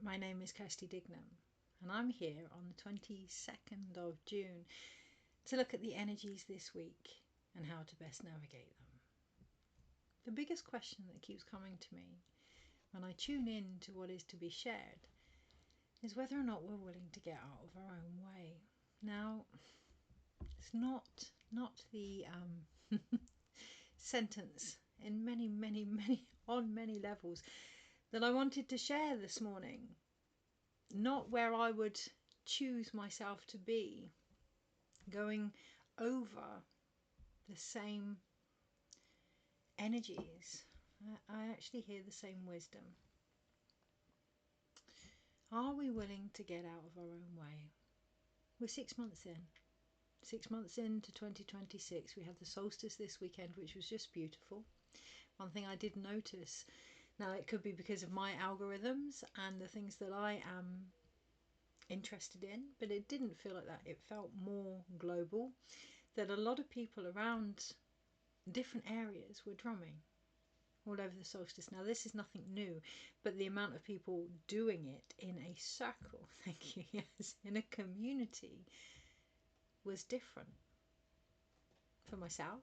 My name is Kirsty Dignam, and I'm here on the 22nd of June to look at the energies this week and how to best navigate them. The biggest question that keeps coming to me when I tune in to what is to be shared is whether or not we're willing to get out of our own way. Now, it's not the sentence in on many levels that I wanted to share this morning. Not where I would choose myself to be, going over the same energies. I actually hear the same wisdom. Are we willing to get out of our own way? We're 6 months in. 6 months into 2026. We had the solstice this weekend, which was just beautiful. One thing I did notice, now it could be because of my algorithms and the things that I am interested in, but it didn't feel like that. It felt more global, that a lot of people around different areas were drumming all over the solstice. Now this is nothing new, but the amount of people doing it in a circle, thank you, yes, in a community was different. For myself,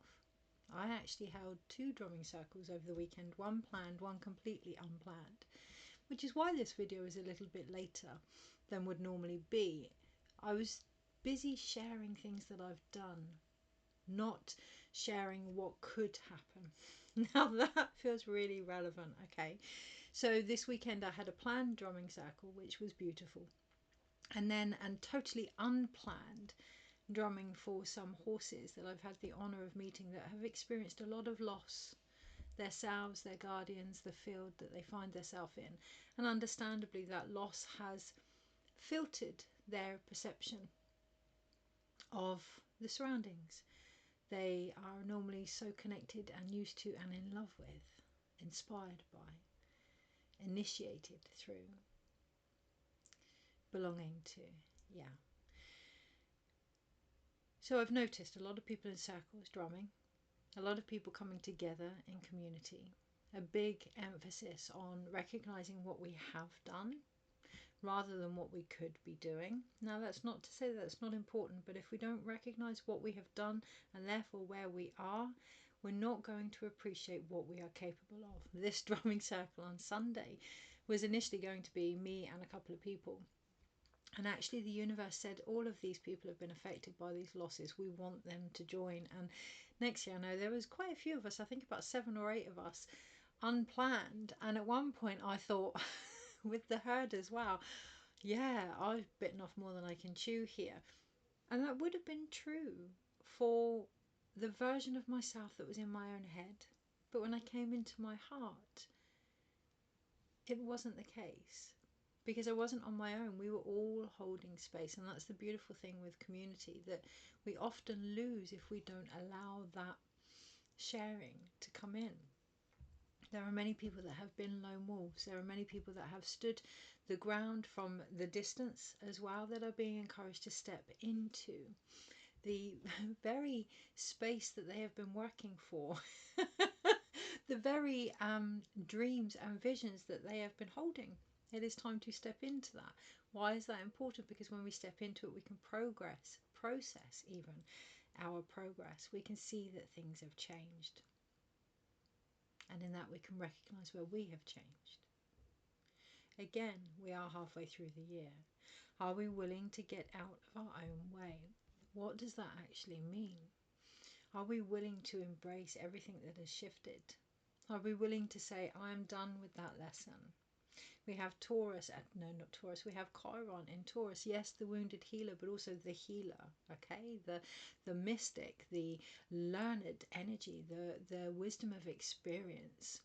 I actually held 2 drumming circles over the weekend, one planned, one completely unplanned, which is why this video is a little bit later than would normally be. I was busy sharing things that I've done, not sharing what could happen. Now that feels really relevant. Okay, so this weekend I had a planned drumming circle, which was beautiful, and then totally unplanned drumming for some horses that I've had the honour of meeting that have experienced a lot of loss, themselves, their guardians, the field that they find themselves in, and understandably that loss has filtered their perception of the surroundings they are normally so connected and used to and in love with, inspired by, initiated through, belonging to. Yeah. So I've noticed a lot of people in circles drumming, a lot of people coming together in community, a big emphasis on recognizing what we have done rather than what we could be doing. Now that's not to say that's not important, but if we don't recognize what we have done and therefore where we are, we're not going to appreciate what we are capable of. This drumming circle on Sunday was initially going to be me and a couple of people. And actually the universe said all of these people have been affected by these losses. We want them to join. And next year, I know there was quite a few of us, I think about 7 or 8 of us, unplanned. And at one point I thought, with the herd as well, yeah, I've bitten off more than I can chew here. And that would have been true for the version of myself that was in my own head. But when I came into my heart, it wasn't the case. Because I wasn't on my own. We were all holding space, and that's the beautiful thing with community, that we often lose if we don't allow that sharing to come in. There are many people that have been lone wolves. There are many people that have stood the ground from the distance as well, that are being encouraged to step into the very space that they have been working for. The very dreams and visions that they have been holding. It is time to step into that. Why is that important? Because when we step into it, we can process even our progress. We can see that things have changed. And in that we can recognize where we have changed. Again, we are halfway through the year. Are we willing to get out of our own way? What does that actually mean? Are we willing to embrace everything that has shifted? Are we willing to say, I am done with that lesson? We have Taurus, no, not Taurus, we have Chiron in Taurus. Yes, the wounded healer, but also the healer, okay? The mystic, the learned energy, the wisdom of experience.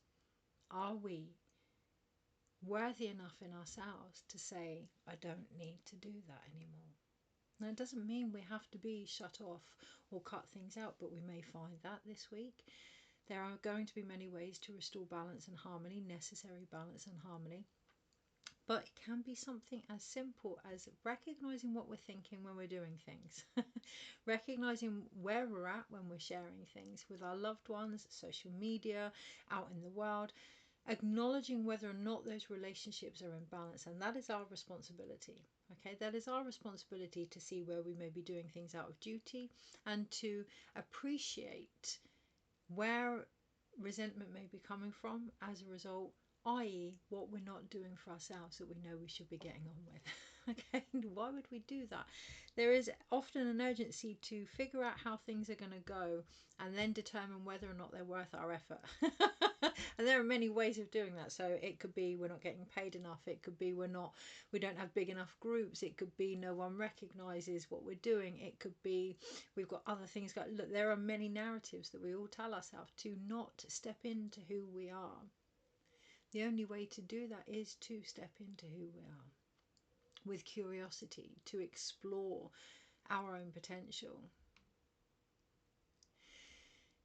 Are we worthy enough in ourselves to say, I don't need to do that anymore? Now, it doesn't mean we have to be shut off or cut things out, but we may find that this week. There are going to be many ways to restore balance and harmony, necessary balance and harmony. But it can be something as simple as recognizing what we're thinking when we're doing things. Recognizing where we're at when we're sharing things with our loved ones, social media, out in the world. acknowledging whether or not those relationships are in balance, and that is our responsibility. Okay, that is our responsibility to see where we may be doing things out of duty and to appreciate where resentment may be coming from as a result, i.e. what we're not doing for ourselves that we know we should be getting on with. Okay, why would we do that? There is often an urgency to figure out how things are going to go and then determine whether or not they're worth our effort. And there are many ways of doing that. So it could be we're not getting paid enough, it could be we don't have big enough groups, it could be no one recognizes what we're doing, it could be we've got other things going. Look, there are many narratives that we all tell ourselves to not step into who we are. The only way to do that is to step into who we are with curiosity, to explore our own potential.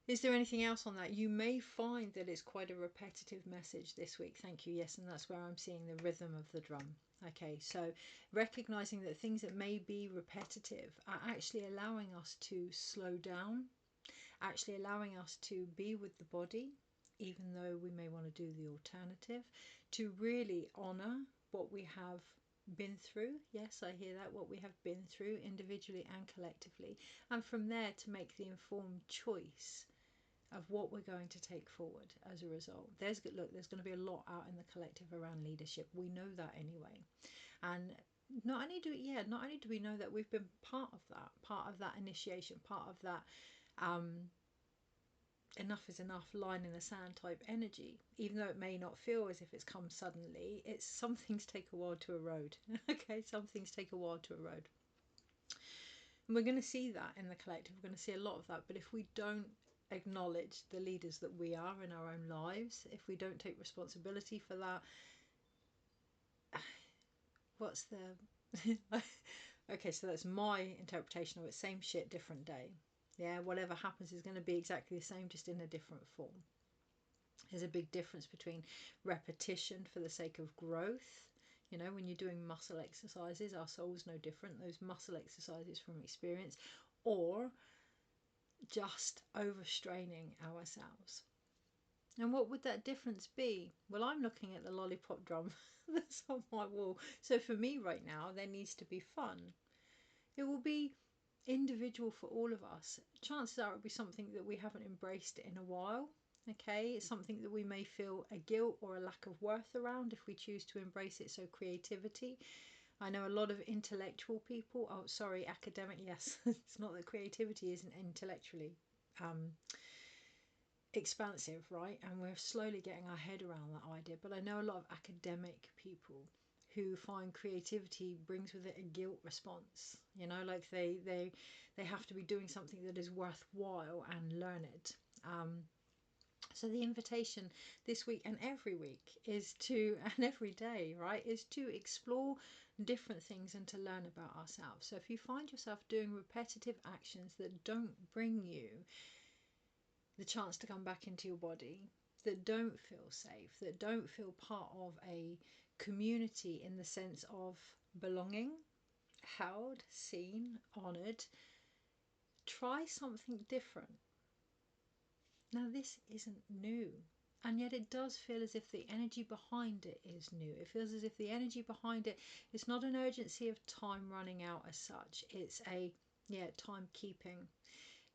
Is there anything else on that? You may find that it's quite a repetitive message this week. Thank you. Yes, and that's where I'm seeing the rhythm of the drum. Okay, so recognizing that things that may be repetitive are actually allowing us to slow down, actually allowing us to be with the body, even though we may want to do the alternative, to really honor what we have been through. Yes, I hear that, what we have been through individually and collectively, and from there to make the informed choice of what we're going to take forward as a result. There's going to be a lot out in the collective around leadership. We know that anyway, and not only do we know that we've been part of that initiation, part of that enough is enough, line in the sand type energy. Even though it may not feel as if it's come suddenly, it's some things take a while to erode. Okay, some things take a while to erode, and we're going to see that in the collective. We're going to see a lot of that. But if we don't acknowledge the leaders that we are in our own lives, if we don't take responsibility for that, what's the okay, so that's my interpretation of it. Same shit, different day. Yeah, whatever happens is going to be exactly the same, just in a different form. There's a big difference between repetition for the sake of growth. You know, when you're doing muscle exercises, our soul's no different, those muscle exercises from experience, or just overstraining ourselves. And what would that difference be? Well, I'm looking at the lollipop drum that's on my wall. So for me right now, there needs to be fun. It will be individual for all of us. Chances are it'll be something that we haven't embraced in a while. Okay, it's something that we may feel a guilt or a lack of worth around if we choose to embrace it. So creativity. I know a lot of intellectual people, academic, yes. It's not that creativity isn't intellectually expansive, right? And we're slowly getting our head around that idea. But I know a lot of academic people who find creativity brings with it a guilt response. You know, like they have to be doing something that is worthwhile and learn it. So the invitation this week and every week is to, and every day, right, is to explore different things and to learn about ourselves. So if you find yourself doing repetitive actions that don't bring you the chance to come back into your body, that don't feel safe, that don't feel part of a community in the sense of belonging, held, seen, honoured, try something different. Now, this isn't new, and yet it does feel as if the energy behind it is new. It feels as if the energy behind it is not an urgency of time running out as such. It's time keeping.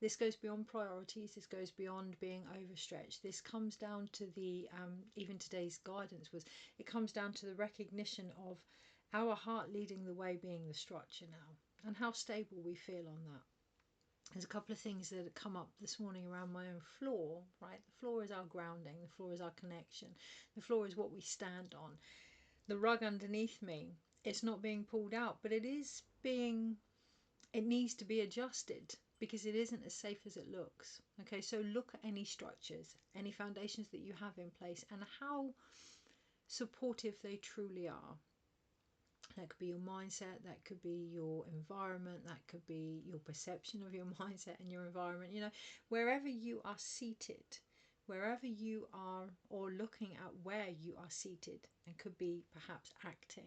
This goes beyond priorities. This goes beyond being overstretched. This comes down to the, even today's guidance was, it comes down to the recognition of our heart leading the way being the structure now, and how stable we feel on that. There's a couple of things that have come up this morning around my own floor, right? The floor is our grounding. The floor is our connection. The floor is what we stand on. The rug underneath me, it's not being pulled out, but it needs to be adjusted because it isn't as safe as it looks. Okay, so look at any structures, any foundations that you have in place and how supportive they truly are. That could be your mindset, that could be your environment, that could be your perception of your mindset and your environment. You know, wherever you are seated, wherever you are, or looking at where you are seated, and could be perhaps acting,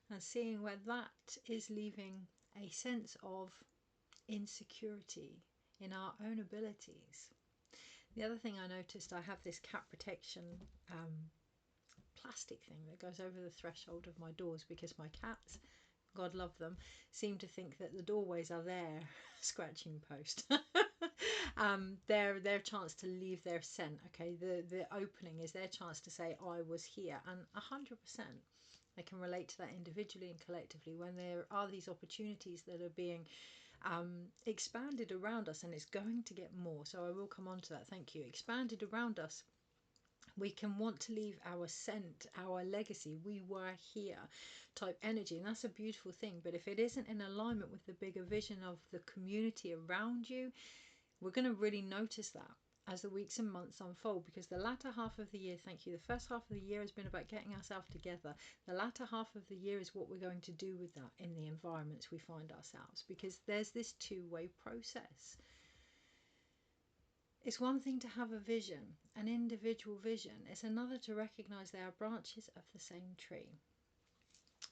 and seeing where that is leaving a sense of insecurity in our own abilities. The other thing I noticed, I have this cat protection plastic thing that goes over the threshold of my doors, because my cats, God love them, seem to think that the doorways are their scratching post. Their chance to leave their scent. Okay, the opening is their chance to say I was here, and 100%. They can relate to that individually and collectively when there are these opportunities that are being expanded around us, and it's going to get more. So I will come on to that. Thank you. Expanded around us. We can want to leave our scent, our legacy, we were here type energy, and that's a beautiful thing. But if it isn't in alignment with the bigger vision of the community around you, we're going to really notice that as the weeks and months unfold, because the latter half of the year, thank you, the first half of the year has been about getting ourselves together. The latter half of the year is what we're going to do with that in the environments we find ourselves, because there's this two-way process. It's one thing to have a vision, an individual vision. It's another to recognize they are branches of the same tree.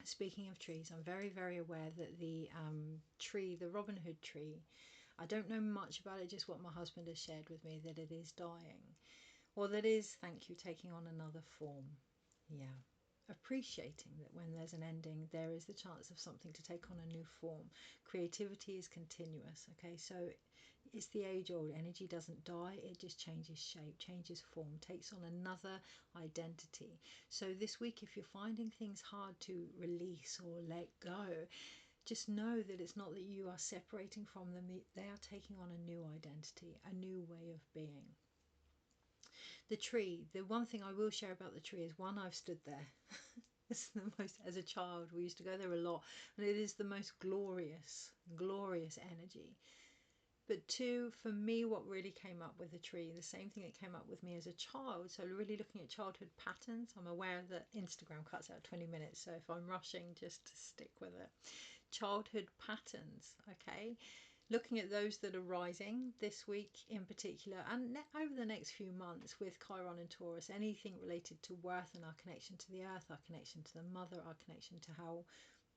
Speaking of trees, I'm very, very aware that the tree, the Robin Hood tree, I don't know much about it, just what my husband has shared with me, that it is dying. Or that is, thank you, taking on another form. Yeah. Appreciating that when there's an ending, there is the chance of something to take on a new form. Creativity is continuous. Okay, so it's the age-old, energy doesn't die, it just changes shape, changes form, takes on another identity. So this week, if you're finding things hard to release or let go, just know that it's not that you are separating from them, they are taking on a new identity, a new way of being. The tree, the one thing I will share about the tree is, one, I've stood there. It's the most, as a child, we used to go there a lot, and it is the most glorious, glorious energy. But two, for me, what really came up with the tree, the same thing that came up with me as a child, so really looking at childhood patterns. I'm aware that Instagram cuts out 20 minutes, so if I'm rushing, just stick with it. Childhood patterns, okay? Looking at those that are rising this week in particular, and over the next few months with Chiron and Taurus, anything related to worth and our connection to the earth, our connection to the mother, our connection to how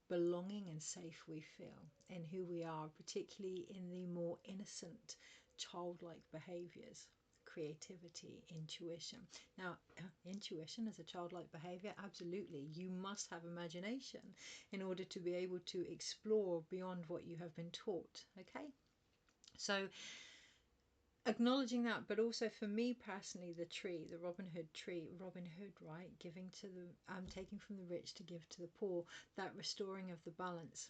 belonging and safe we feel in who we are, particularly in the more innocent childlike behaviors, creativity, intuition. Now, intuition as a childlike behavior, absolutely, you must have imagination in order to be able to explore beyond what you have been taught. Okay, so acknowledging that, but also for me personally, the tree, the Robin Hood tree, Robin Hood, right? Giving to the, taking from the rich to give to the poor, that restoring of the balance.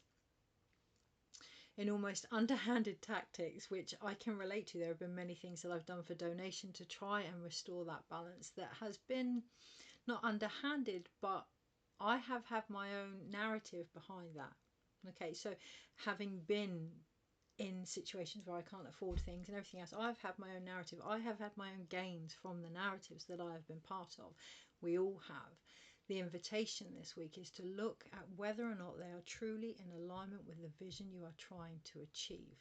In almost underhanded tactics, which I can relate to, there have been many things that I've done for donation to try and restore that balance that has been not underhanded, but I have had my own narrative behind that. Okay, so having been in situations where I can't afford things and everything else, I've had my own narrative. I have had my own gains from the narratives that I have been part of. We all have. The invitation this week is to look at whether or not they are truly in alignment with the vision you are trying to achieve.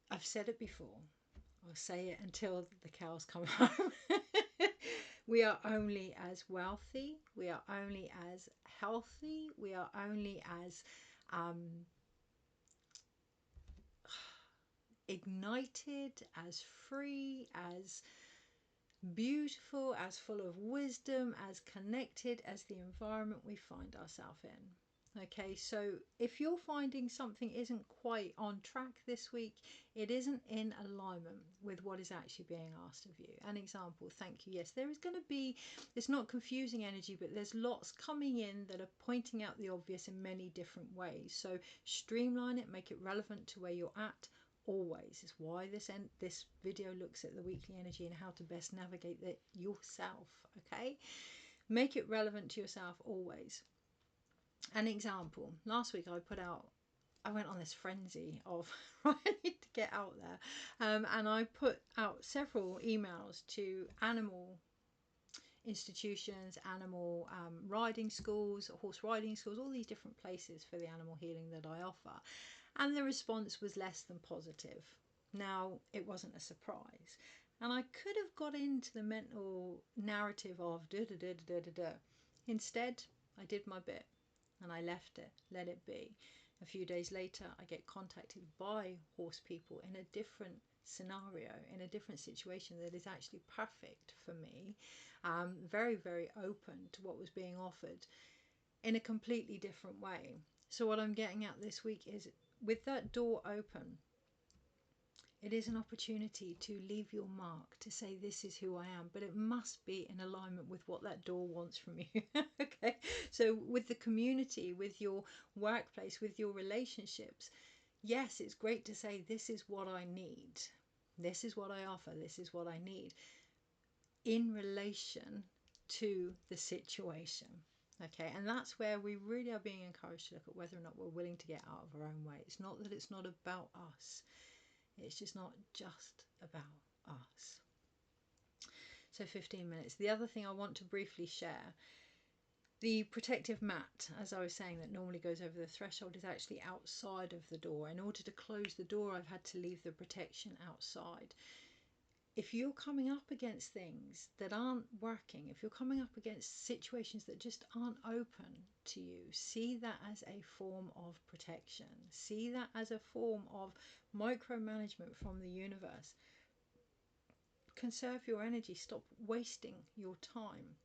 I've said it before. I'll say it until the cows come home. We are only as wealthy, we are only as healthy, we are only as ignited, as free, as beautiful, as full of wisdom, as connected as the environment we find ourselves in. Okay, so if you're finding something isn't quite on track this week, it isn't in alignment with what is actually being asked of you. An example, thank you. Yes, there is going to be, it's not confusing energy, but there's lots coming in that are pointing out the obvious in many different ways. So streamline it, make it relevant to where you're at. Always is why this video looks at the weekly energy and how to best navigate it yourself. Okay, make it relevant to yourself always. An example, last week I went on this frenzy of I need to get out there, and I put out several emails to animal institutions, animal riding schools, horse riding schools, all these different places for the animal healing that I offer. And the response was less than positive. Now, it wasn't a surprise. And I could have got into the mental narrative of da-da-da-da-da-da. Instead, I did my bit and I left it, let it be. A few days later, I get contacted by horse people in a different scenario, in a different situation that is actually perfect for me, very, very open to what was being offered in a completely different way. So what I'm getting at this week is, with that door open, it is an opportunity to leave your mark, to say this is who I am, but it must be in alignment with what that door wants from you. Okay, so with the community, with your workplace, with your relationships, yes, it's great to say this is what I need, this is what I offer, this is what I need, in relation to the situation. Okay, and that's where we really are being encouraged to look at whether or not we're willing to get out of our own way. It's not that it's not about us. It's just not just about us. So 15 minutes. The other thing I want to briefly share, the protective mat, as I was saying, that normally goes over the threshold, is actually outside of the door. In order to close the door, I've had to leave the protection outside. If you're coming up against things that aren't working, if you're coming up against situations that just aren't open to you, see that as a form of protection. See that as a form of micromanagement from the universe. Conserve your energy. Stop wasting your time.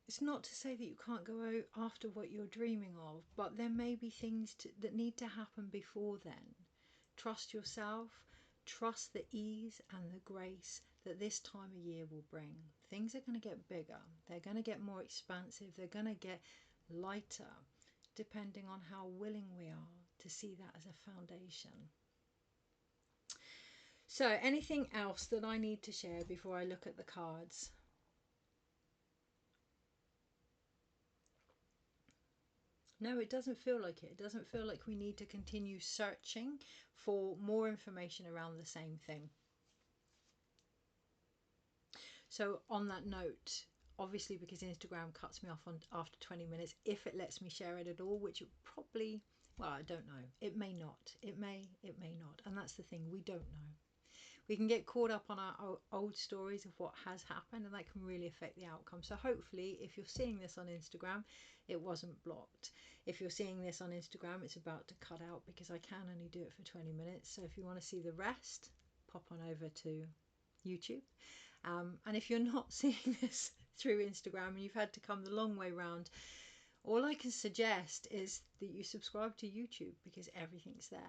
It's not to say that you can't go out after what you're dreaming of, but there may be things that need to happen before then. Trust yourself. Trust the ease and the grace that this time of year will bring. Things are going to get bigger. They're going to get more expansive. They're going to get lighter, depending on how willing we are to see that as a foundation. So, anything else that I need to share before I look at the cards? No, it doesn't feel like it. It doesn't feel like we need to continue searching for more information around the same thing. So on that note, obviously, because Instagram cuts me off after 20 minutes, if it lets me share it at all, which it probably, well, I don't know. It may not. It may not. And that's the thing, we don't know. We can get caught up on our old stories of what has happened, and that can really affect the outcome. So hopefully, if you're seeing this on Instagram, it wasn't blocked. If you're seeing this on Instagram, it's about to cut out because I can only do it for 20 minutes. So if you want to see the rest, pop on over to YouTube. And if you're not seeing this through Instagram and you've had to come the long way round, all I can suggest is that you subscribe to YouTube, because everything's there.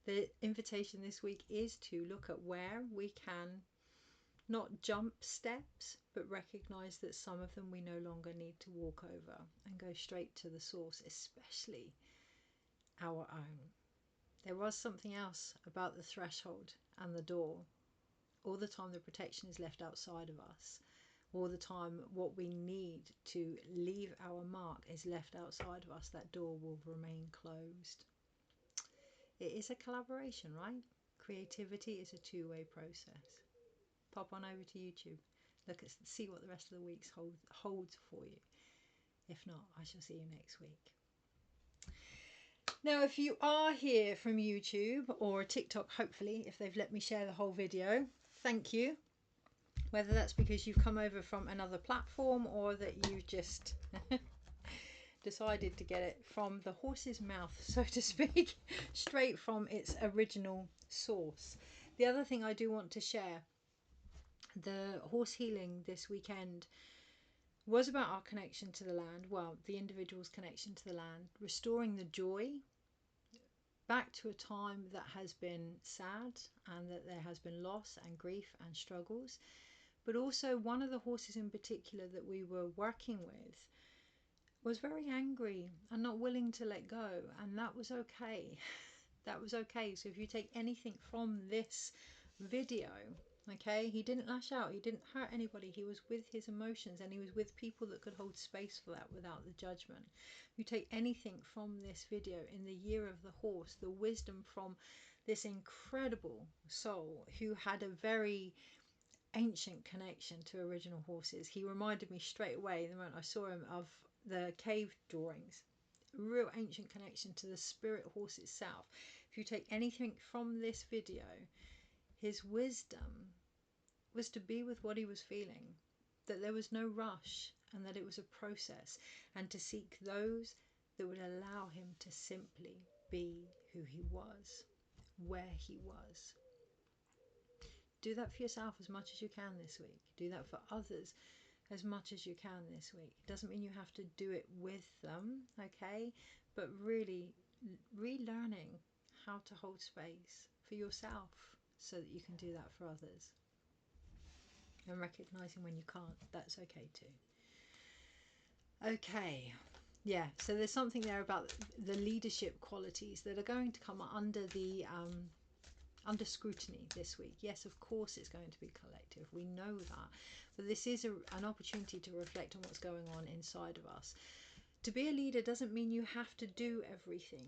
The invitation this week is to look at where we can not jump steps, but recognize that some of them we no longer need to walk over, and go straight to the source, especially our own. There was something else about the threshold and the door. All the time the protection is left outside of us. All the time what we need to leave our mark is left outside of us. That door will remain closed. It is a collaboration, right? Creativity is a two-way process. Pop on over to YouTube. See what the rest of the week holds for you. If not, I shall see you next week. Now, if you are here from YouTube or TikTok, hopefully, if they've let me share the whole video, thank you. Whether that's because you've come over from another platform or that you've just decided to get it from the horse's mouth, so to speak, straight from its original source. The other thing I do want to share, the horse healing this weekend was about our connection to the land, well, the individual's connection to the land, restoring the joy back to a time that has been sad and that there has been loss and grief and struggles. But also, one of the horses in particular that we were working with was very angry and not willing to let go, and that was okay. That was okay. So if you take anything from this video, okay, he didn't lash out, he didn't hurt anybody, he was with his emotions, and he was with people that could hold space for that without the judgment. You take anything from this video in the year of the horse, the wisdom from this incredible soul who had a very ancient connection to original horses. He reminded me straight away the moment I saw him of the cave drawings. A real ancient connection to the spirit horse itself. If you take anything from this video, his wisdom was to be with what he was feeling, that there was no rush and that it was a process, and to seek those that would allow him to simply be who he was, where he was. Do that for yourself as much as you can this week. Do that for others as much as you can this week. It doesn't mean you have to do it with them, okay? But really relearning how to hold space for yourself so that you can do that for others. And recognizing when you can't, that's okay too. Okay, yeah, so there's something there about the leadership qualities that are going to come under the under scrutiny this week. Yes, of course it's going to be collective, we know that, but this is an opportunity to reflect on what's going on inside of us. To be a leader doesn't mean you have to do everything.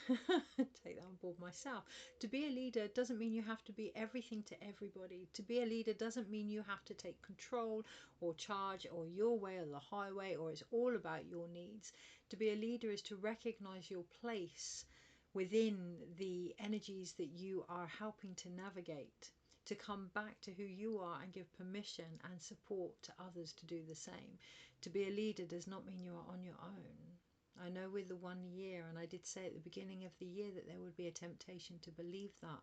Take that on board myself. To be a leader doesn't mean you have to be everything to everybody. To be a leader doesn't mean you have to take control or charge or your way or the highway, or it's all about your needs. To be a leader is to recognize your place within the energies that you are helping to navigate, to come back to who you are and give permission and support to others to do the same. To be a leader does not mean you are on your own. I know with the 1 year, and I did say at the beginning of the year that there would be a temptation to believe that.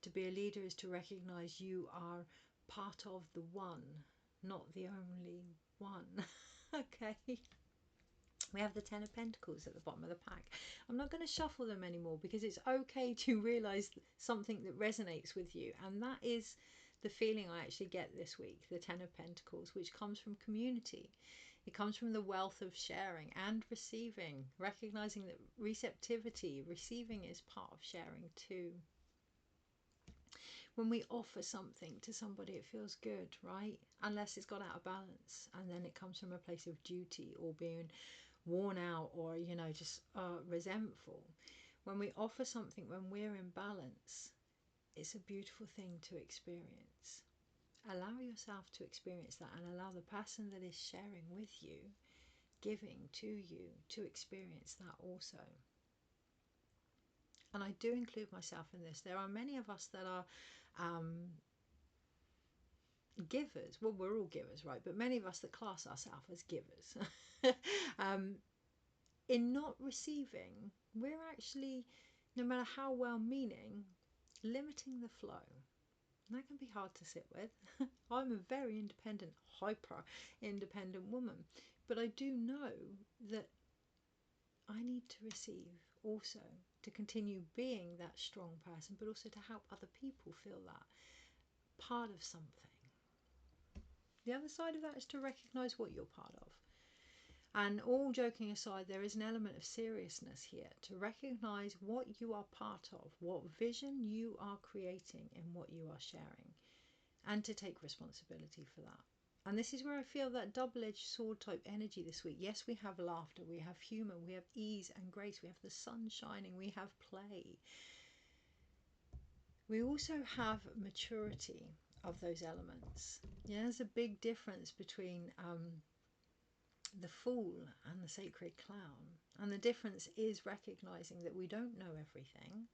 To be a leader is to recognize you are part of the one, not the only one. Okay. We have the 10 of Pentacles at the bottom of the pack. I'm not going to shuffle them anymore because it's okay to realize something that resonates with you. And that is the feeling I actually get this week, the 10 of Pentacles, which comes from community. It comes from the wealth of sharing and receiving, recognizing that receptivity, receiving is part of sharing too. When we offer something to somebody, it feels good, right? Unless it's got out of balance, and then it comes from a place of duty or being worn out or, you know, just resentful. When we offer something, when we're in balance, it's a beautiful thing to experience. Allow yourself to experience that, and allow the person that is sharing with you, giving to you, to experience that also. And I do include myself in this. There are many of us that are givers. Well, we're all givers, right? But many of us that class ourselves as givers. In not receiving, we're actually, no matter how well-meaning, limiting the flow. And that can be hard to sit with. I'm a very independent, hyper-independent woman. But I do know that I need to receive also to continue being that strong person, but also to help other people feel that part of something. The other side of that is to recognize what you're part of. And all joking aside, there is an element of seriousness here to recognize what you are part of, what vision you are creating in what you are sharing, and to take responsibility for that. And this is where I feel that double-edged sword type energy this week. Yes, we have laughter, we have humor, we have ease and grace, we have the sun shining, we have play. We also have maturity of those elements. Yeah, there's a big difference between the fool and the sacred clown. And the difference is recognizing that we don't know everything,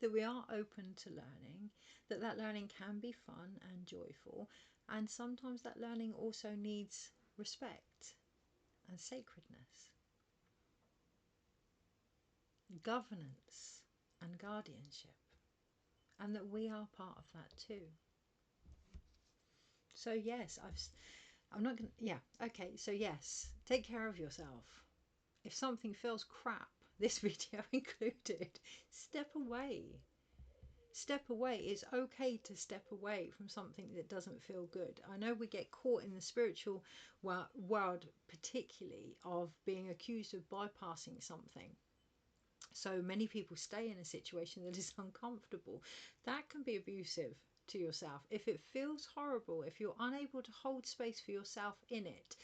that we are open to learning, that learning can be fun and joyful, and sometimes that learning also needs respect and sacredness, governance and guardianship, and that we are part of that too. So yes, I'm not gonna, yeah, okay, so yes, take care of yourself. If something feels crap, this video included, step away. Step away. It's okay to step away from something that doesn't feel good. I know we get caught in the spiritual world, particularly, of being accused of bypassing something. So many people stay in a situation that is uncomfortable. That can be abusive to yourself. If it feels horrible, if you're unable to hold space for yourself in it,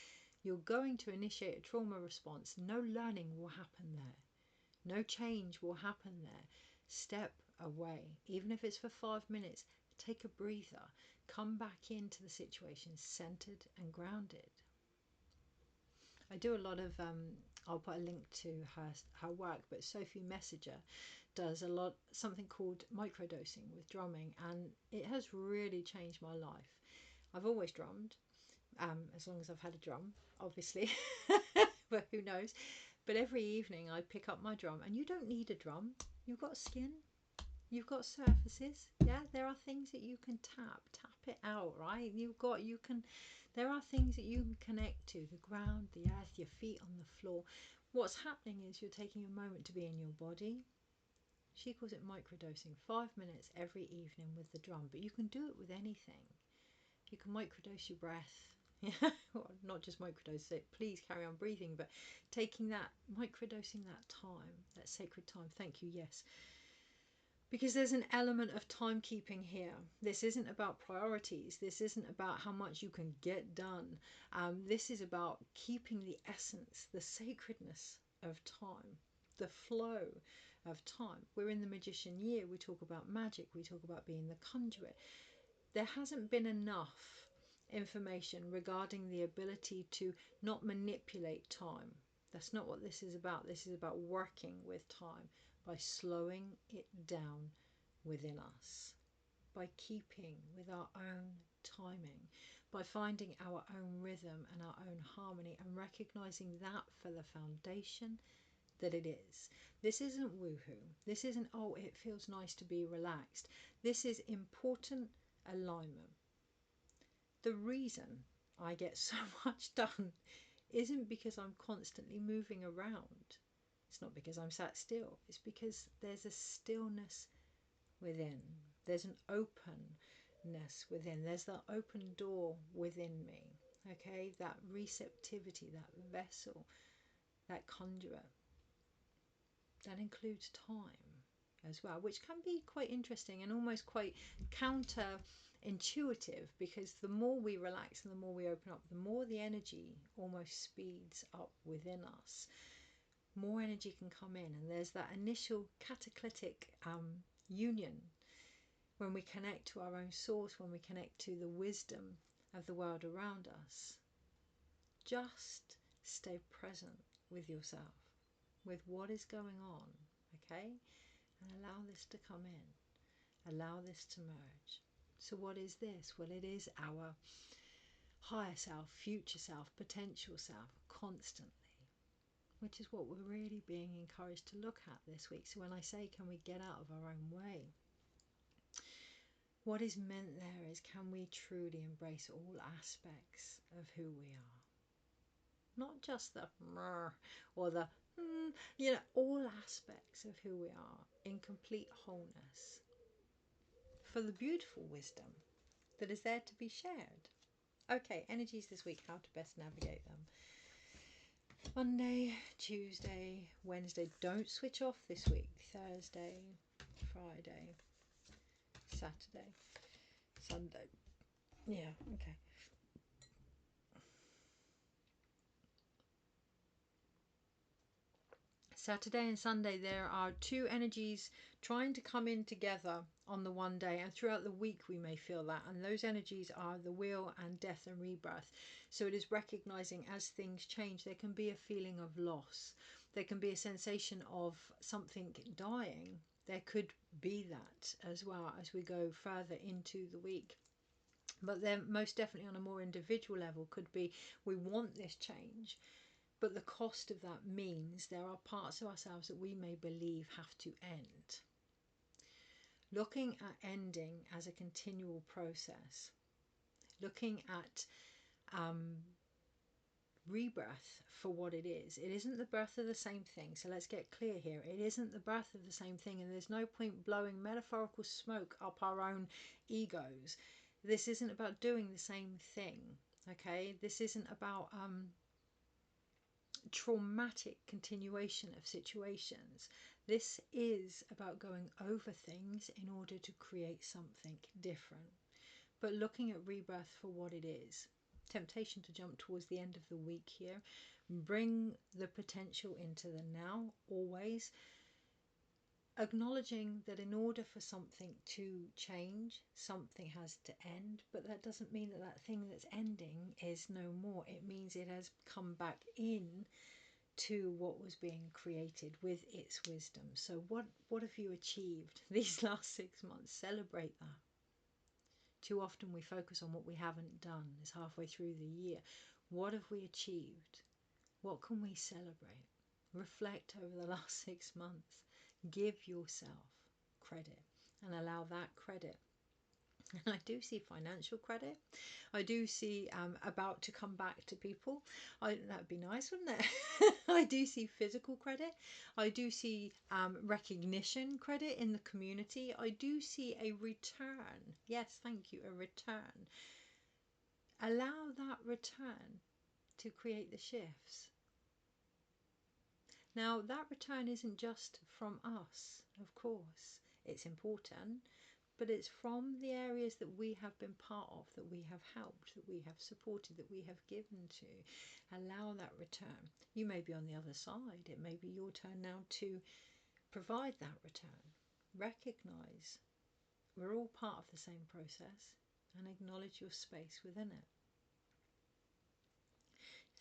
you're going to initiate a trauma response. No learning will happen there. No change will happen there. Step away. Even if it's for 5 minutes, take a breather. Come back into the situation centered and grounded. I do a lot of, I'll put a link to her work, but Sophie Messenger does a lot, something called microdosing with drumming, and it has really changed my life. I've always drummed, as long as I've had a drum, obviously, but who knows. But every evening I pick up my drum, and you don't need a drum. You've got skin. You've got surfaces, yeah. There are things that you can tap it out, right? There are things that you can connect to, the ground, the earth, your feet on the floor. What's happening is you're taking a moment to be in your body. She calls it microdosing, 5 minutes every evening with the drum, but you can do it with anything. You can microdose your breath. Yeah, well, not just microdose it, please carry on breathing, but microdosing that time, that sacred time. Thank you, yes. Because there's an element of timekeeping here. This isn't about priorities. This isn't about how much you can get done. This is about keeping the essence, the sacredness of time, the flow of time. We're in the magician year. We talk about magic. We talk about being the conduit. There hasn't been enough information regarding the ability to not manipulate time. That's not what this is about. This is about working with time by slowing it down within us, by keeping with our own timing, by finding our own rhythm and our own harmony, and recognizing that for the foundation that it is. This isn't woohoo. This isn't, oh, it feels nice to be relaxed. This is important alignment. The reason I get so much done isn't because I'm constantly moving around. It's not because I'm sat still. It's because there's a stillness within. There's an openness within. There's that open door within me. Okay, that receptivity, that vessel, that conduit. That includes time as well, which can be quite interesting and almost quite counterintuitive, because the more we relax and the more we open up, the more the energy almost speeds up within us. More energy can come in, and there's that initial catalytic union when we connect to our own source, when we connect to the wisdom of the world around us. Just stay present with yourself, with what is going on, okay? And allow this to come in. Allow this to merge. So what is this? Well, it is our higher self, future self, potential self, constantly, which is what we're really being encouraged to look at this week. So when I say, can we get out of our own way? What is meant there is, can we truly embrace all aspects of who we are? Not just the or the all aspects of who we are in complete wholeness, for the beautiful wisdom that is there to be shared. Okay, energies this week, how to best navigate them. Monday, Tuesday, Wednesday. Don't switch off this week. Thursday, Friday, Saturday, Sunday. Yeah, okay. Saturday and Sunday, there are two energies trying to come in together on the one day, and throughout the week we may feel that, and those energies are the wheel and death and rebirth. So it is recognizing, as things change, there can be a feeling of loss, there can be a sensation of something dying. There could be that as well as we go further into the week. But then most definitely on a more individual level could be, we want this change, but the cost of that means there are parts of ourselves that we may believe have to end. Looking at ending as a continual process. Looking at rebirth for what it is. It isn't the birth of the same thing. So let's get clear here. It isn't the birth of the same thing, and there's no point blowing metaphorical smoke up our own egos. This isn't about doing the same thing. Okay? This isn't about traumatic continuation of situations. This is about going over things in order to create something different, but looking at rebirth for what it is. Temptation to jump towards the end of the week here. Bring the potential into the now, always acknowledging that in order for something to change, something has to end, but that doesn't mean that that thing that's ending is no more. It means it has come back in to what was being created with its wisdom. So what have you achieved these last 6 months? Celebrate that. Too often we focus on what we haven't done. It's halfway through the year. What have we achieved? What can we celebrate? Reflect over the last 6 months. Give yourself credit. and allow that credit. And I do see financial credit. I do see about to come back to people. That'd be nice, wouldn't it? I do see physical credit. I do see recognition credit in the community. I do see a return. Yes, thank you, a return. Allow that return to create the shifts. Now, that return isn't just from us, of course. It's important. But it's from the areas that we have been part of, that we have helped, that we have supported, that we have given to. Allow that return. You may be on the other side. It may be your turn now to provide that return. Recognize we're all part of the same process and acknowledge your space within it.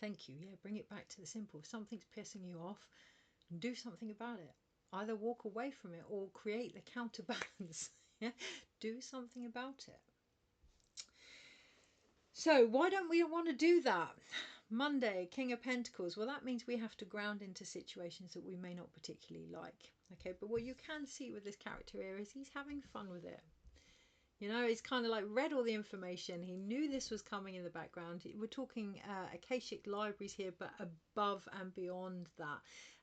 Thank you. Yeah, bring it back to the simple. If something's pissing you off, do something about it. Either walk away from it or create the counterbalance. Yeah, do something about it. So why don't we want to do that? Monday, King of Pentacles. Well, that means we have to ground into situations that we may not particularly like. Okay, but what you can see with this character here is he's having fun with it. You know, he's kind of like read all the information. He knew this was coming in the background. We're talking Akashic libraries here, but above and beyond that.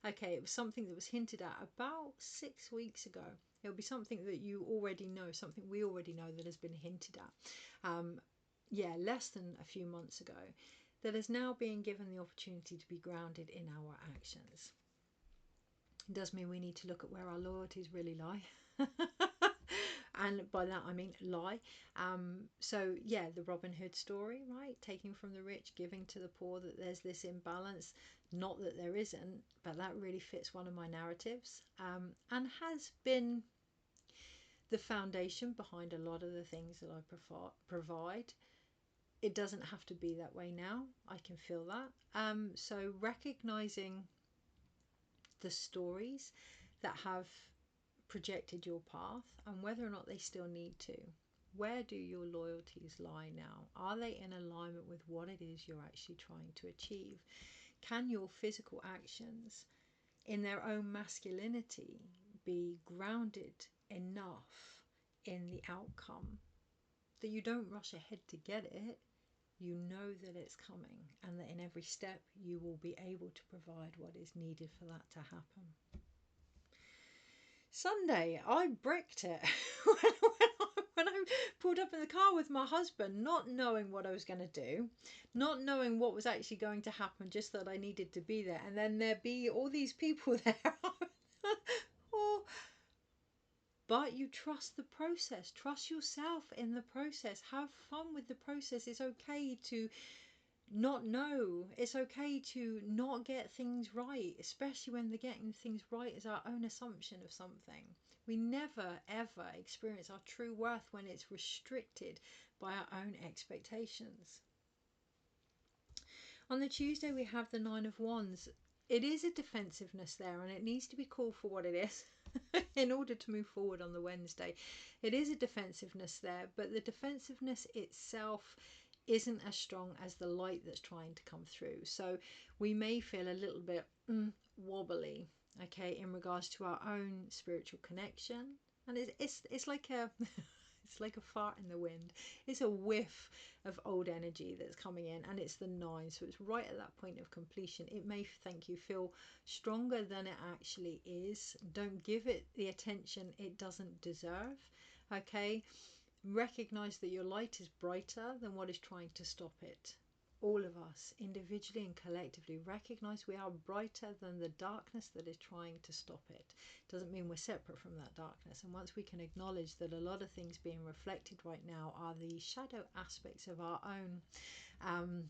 Okay, it was something that was hinted at about 6 weeks ago. It'll be something that you already know, something we already know that has been hinted at. Yeah, less than a few months ago, that is now being given the opportunity to be grounded in our actions. It does mean we need to look at where our loyalties really lie. And by that I mean lie. So yeah, the Robin Hood story, right? Taking from the rich, giving to the poor, that there's this imbalance. Not that there isn't, but that really fits one of my narratives, and has been the foundation behind a lot of the things that I provide. It doesn't have to be that way now. I can feel that. So recognizing the stories that have projected your path and whether or not they still need to. Where do your loyalties lie now? Are they in alignment with what it is you're actually trying to achieve? Can your physical actions in their own masculinity be grounded enough in the outcome that you don't rush ahead to get it? You know that it's coming, and that in every step you will be able to provide what is needed for that to happen. Sunday, I bricked it when I pulled up in the car with my husband, not knowing what I was going to do, not knowing what was actually going to happen, just that I needed to be there. And then there be all these people there. Oh, but you trust the process. Trust yourself in the process. Have fun with the process. It's okay to not know. It's okay to not get things right, especially when the getting things right is our own assumption of something. We never ever experience our true worth when it's restricted by our own expectations. On the Tuesday we have the Nine of Wands. It is a defensiveness there, and it needs to be called for what it is in order to move forward on the Wednesday. It is a defensiveness there, but the defensiveness itself isn't as strong as the light that's trying to come through. So we may feel a little bit wobbly, okay, in regards to our own spiritual connection. And it's like a it's like a fart in the wind. It's a whiff of old energy that's coming in, and it's the 9, so it's right at that point of completion. It may, thank you, feel stronger than it actually is. Don't give it the attention it doesn't deserve, okay? Recognize that your light is brighter than what is trying to stop it. All of us, individually and collectively, recognize we are brighter than the darkness that is trying to stop it. Doesn't mean we're separate from that darkness. And once we can acknowledge that a lot of things being reflected right now are the shadow aspects of our own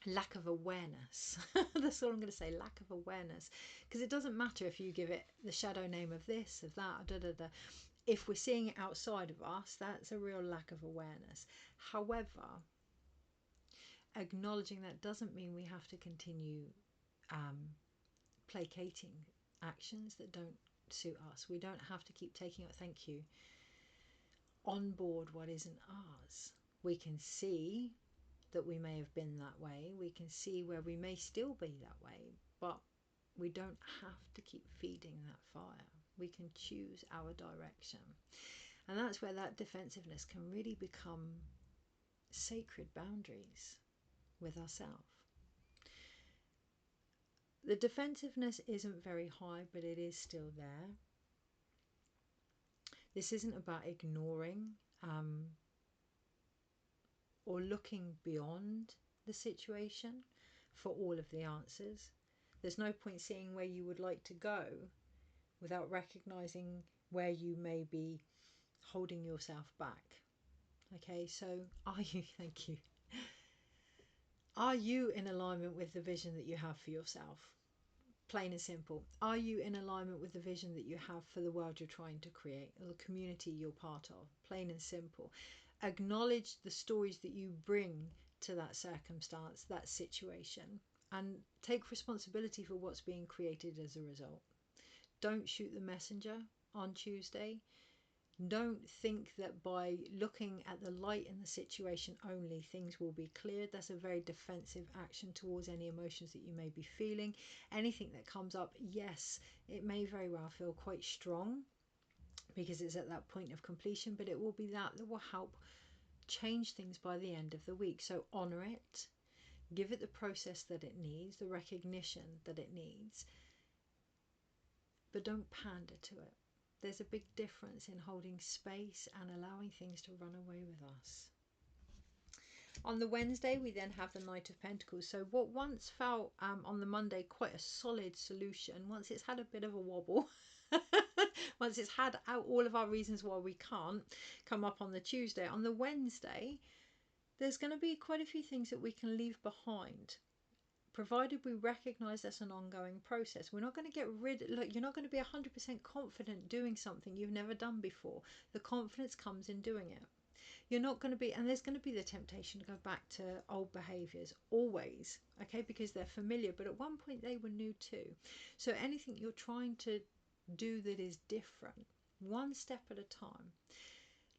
lack of awareness. That's all I'm going to say, lack of awareness. Because it doesn't matter if you give it the shadow name of this, of that, If we're seeing it outside of us, that's a real lack of awareness. However, acknowledging that doesn't mean we have to continue placating actions that don't suit us. We don't have to keep taking it, thank you, on board what isn't ours. We can see that we may have been that way. We can see where we may still be that way, but we don't have to keep feeding that fire. We can choose our direction. And that's where that defensiveness can really become sacred boundaries with ourselves. The defensiveness isn't very high, but it is still there. This isn't about ignoring or looking beyond the situation for all of the answers. There's no point seeing where you would like to go without recognizing where you may be holding yourself back. Okay, so are you, thank you, are you in alignment with the vision that you have for yourself? Plain and simple. Are you in alignment with the vision that you have for the world you're trying to create, or the community you're part of? Plain and simple. Acknowledge the stories that you bring to that circumstance, that situation, and take responsibility for what's being created as a result. Don't shoot the messenger on Tuesday. Don't think that by looking at the light in the situation only, things will be cleared. That's a very defensive action towards any emotions that you may be feeling. Anything that comes up, yes, it may very well feel quite strong because it's at that point of completion, but it will be that will help change things by the end of the week. So honor it, give it the process that it needs, the recognition that it needs, but don't pander to it. There's a big difference in holding space and allowing things to run away with us. On the Wednesday, we then have the Knight of Pentacles. So what once felt on the Monday quite a solid solution, once it's had a bit of a wobble, once it's had out all of our reasons why we can't come up on the Tuesday, on the Wednesday, there's going to be quite a few things that we can leave behind, provided we recognize that's an ongoing process. We're not going to get rid, look, you're not going to be 100% confident doing something you've never done before. The confidence comes in doing it. You're not going to be, and there's going to be the temptation to go back to old behaviors, always, okay, because they're familiar, but at one point they were new too. So anything you're trying to do that is different, one step at a time.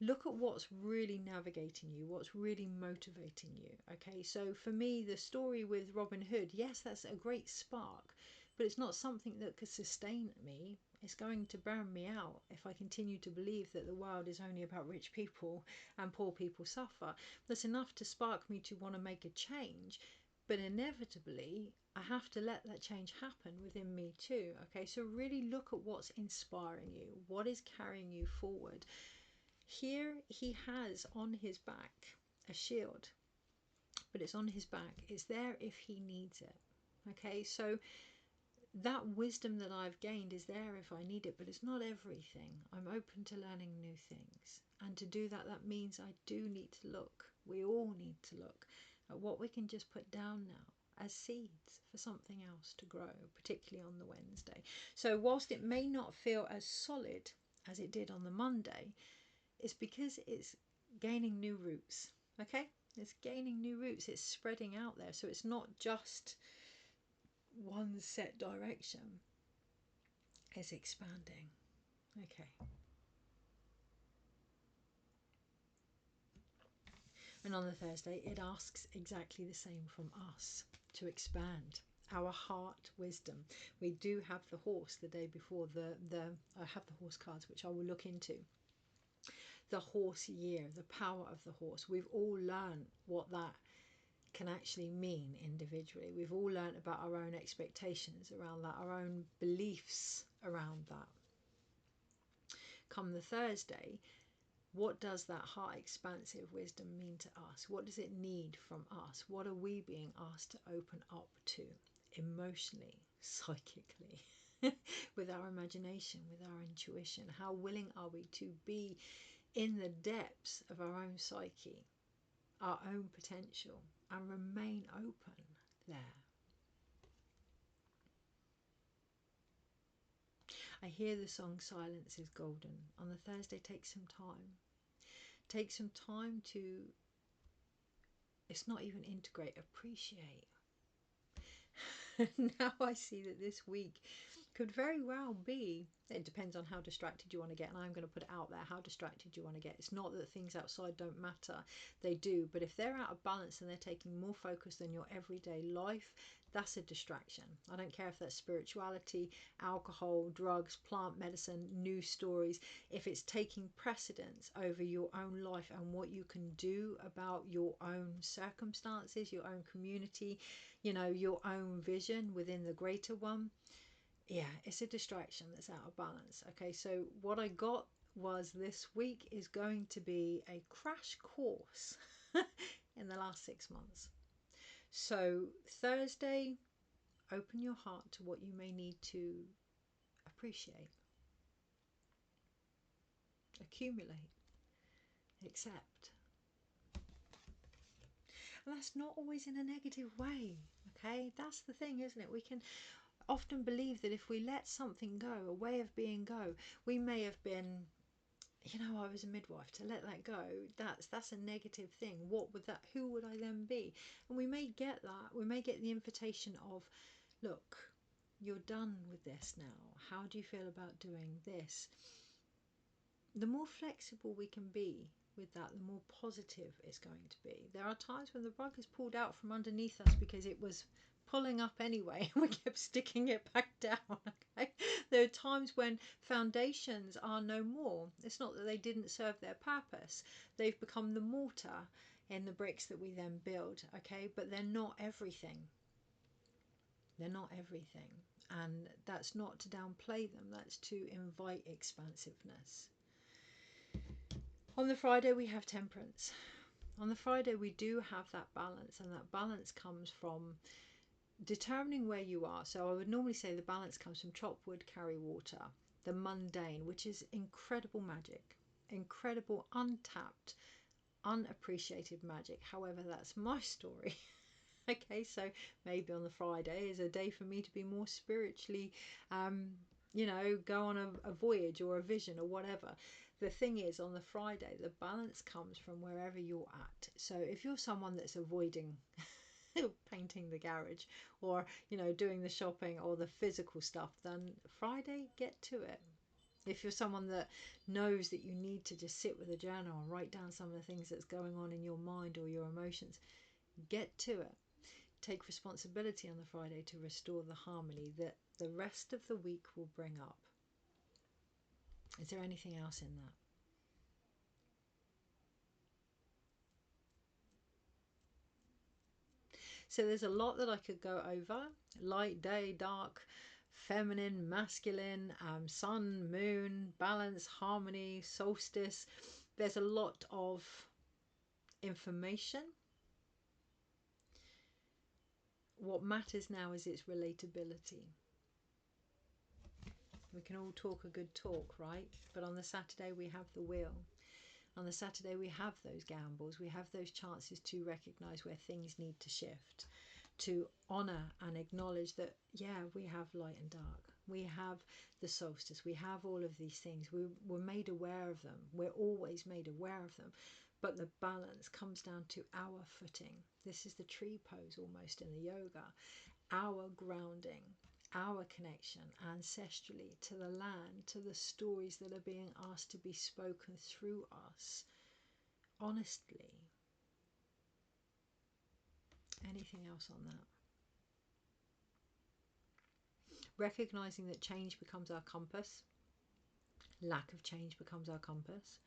Look at what's really navigating you, what's really motivating you. Okay, so for me, the story with Robin Hood, yes, that's a great spark, but it's not something that could sustain me. It's going to burn me out if I continue to believe that the world is only about rich people and poor people suffer. That's enough to spark me to want to make a change, but inevitably I have to let that change happen within me too. Okay, so really look at what's inspiring you, what is carrying you forward. Here he has on his back a shield, but it's on his back. It's there if he needs it. Okay, so that wisdom that I've gained is there if I need it, but it's not everything. I'm open to learning new things. And to do that, that means I do need to look. We all need to look at what we can just put down now as seeds for something else to grow, particularly on the Wednesday. So whilst it may not feel as solid as it did on the Monday, it's because it's gaining new roots. Okay, it's gaining new roots, it's spreading out there, so it's not just one set direction, it's expanding. Okay, and on the Thursday it asks exactly the same from us, to expand our heart wisdom. We do have the horse the day before, I have the horse cards, which I will look into. The horse year, the power of the horse. We've all learned what that can actually mean individually. We've all learned about our own expectations around that, our own beliefs around that. Come the Thursday, what does that heart expansive wisdom mean to us? What does it need from us? What are we being asked to open up to emotionally, psychically, with our imagination, with our intuition? How willing are we to be in the depths of our own psyche, our own potential, and remain open there? I hear the song Silence is Golden. On the Thursday, take some time. Take some time to, it's not even integrate, appreciate. Now I see that this week could very well be, it depends on how distracted you want to get, and I'm going to put it out there, how distracted you want to get. It's not that things outside don't matter, they do, but if they're out of balance and they're taking more focus than your everyday life, That's a distraction. I don't care if that's spirituality, alcohol, drugs, plant medicine, news stories. If it's taking precedence over your own life and what you can do about your own circumstances, your own community, your own vision within the greater one, yeah, it's a distraction that's out of balance. Okay, so what I got was this week is going to be a crash course in the last 6 months. So Thursday, open your heart to what you may need to appreciate, accumulate, accept. And that's not always in a negative way, okay? That's the thing, isn't it? We can often believe that if we let something go, a way of being go, we may have been, I was a midwife, to let that go, that's a negative thing. What would that, who would I then be? And we may get that, we may get the invitation of, look, you're done with this now. How do you feel about doing this? The more flexible we can be with that, the more positive it's going to be. There are times when the rug is pulled out from underneath us because it was pulling up anyway and we kept sticking it back down. Okay? There are times when foundations are no more. It's not that they didn't serve their purpose. They've become the mortar in the bricks that we then build. Okay, but they're not everything. They're not everything. And that's not to downplay them. That's to invite expansiveness. On the Friday we have temperance. On the Friday we do have that balance, and that balance comes from determining where you are. So I would normally say the balance comes from chop wood, carry water, the mundane, which is incredible magic, incredible untapped, unappreciated magic. However, that's my story. Okay, so maybe on the Friday is a day for me to be more spiritually, go on a voyage or a vision or whatever. The thing is, on the Friday, the balance comes from wherever you're at. So if you're someone that's avoiding painting the garage or, doing the shopping or the physical stuff, then Friday, get to it. If you're someone that knows that you need to just sit with a journal and write down some of the things that's going on in your mind or your emotions, get to it. Take responsibility on the Friday to restore the harmony that the rest of the week will bring up. Is there anything else in that? So there's a lot that I could go over. Light, day, dark, feminine, masculine, sun, moon, balance, harmony, solstice. There's a lot of information. What matters now is its relatability. We can all talk a good talk, right? But on the Saturday we have the wheel. On the Saturday we have those gambles. We have those chances to recognise where things need to shift, to honour and acknowledge that, yeah, we have light and dark. We have the solstice. We have all of these things. We're made aware of them. We're always made aware of them. But the balance comes down to our footing. This is the tree pose almost in the yoga. Our grounding, our connection ancestrally to the land, to the stories that are being asked to be spoken through us, honestly. Anything else on that? Recognizing that change becomes our compass. Lack of change becomes our compass.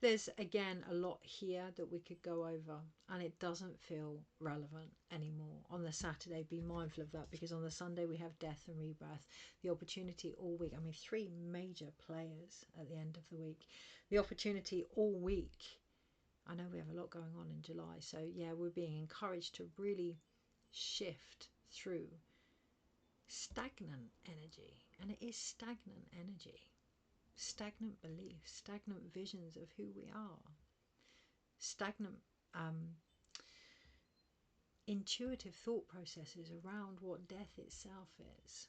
There's again a lot here that we could go over, and it doesn't feel relevant anymore. On the Saturday, be mindful of that, because on the Sunday we have death and rebirth, the opportunity all week. 3 major players at the end of the week. The opportunity all week. I know we have a lot going on in July, so yeah, we're being encouraged to really shift through stagnant energy, and it is stagnant energy. Stagnant beliefs, stagnant visions of who we are, stagnant intuitive thought processes around what death itself is.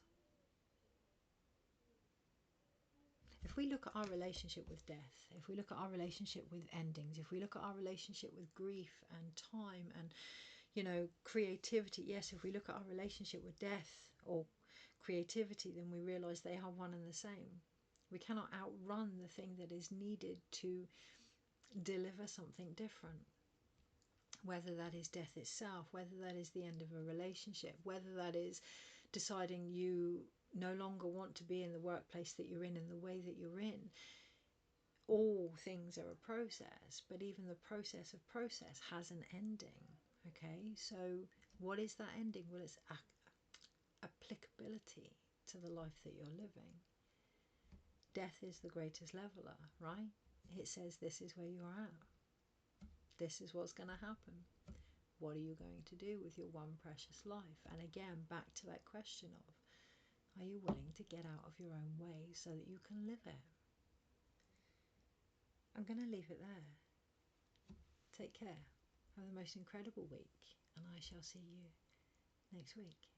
If we look at our relationship with death, if we look at our relationship with endings, if we look at our relationship with grief and time and, creativity, yes, if we look at our relationship with death or creativity, then we realize they are one and the same. We cannot outrun the thing that is needed to deliver something different. Whether that is death itself, whether that is the end of a relationship, whether that is deciding you no longer want to be in the workplace that you're in and the way that you're in. All things are a process, but even the process of process has an ending. Okay, so what is that ending? Well, it's applicability to the life that you're living. Death is the greatest leveler, right? It says this is where you're at. This is what's going to happen. What are you going to do with your one precious life? And again, back to that question of, are you willing to get out of your own way so that you can live it? I'm going to leave it there. Take care. Have the most incredible week, and I shall see you next week.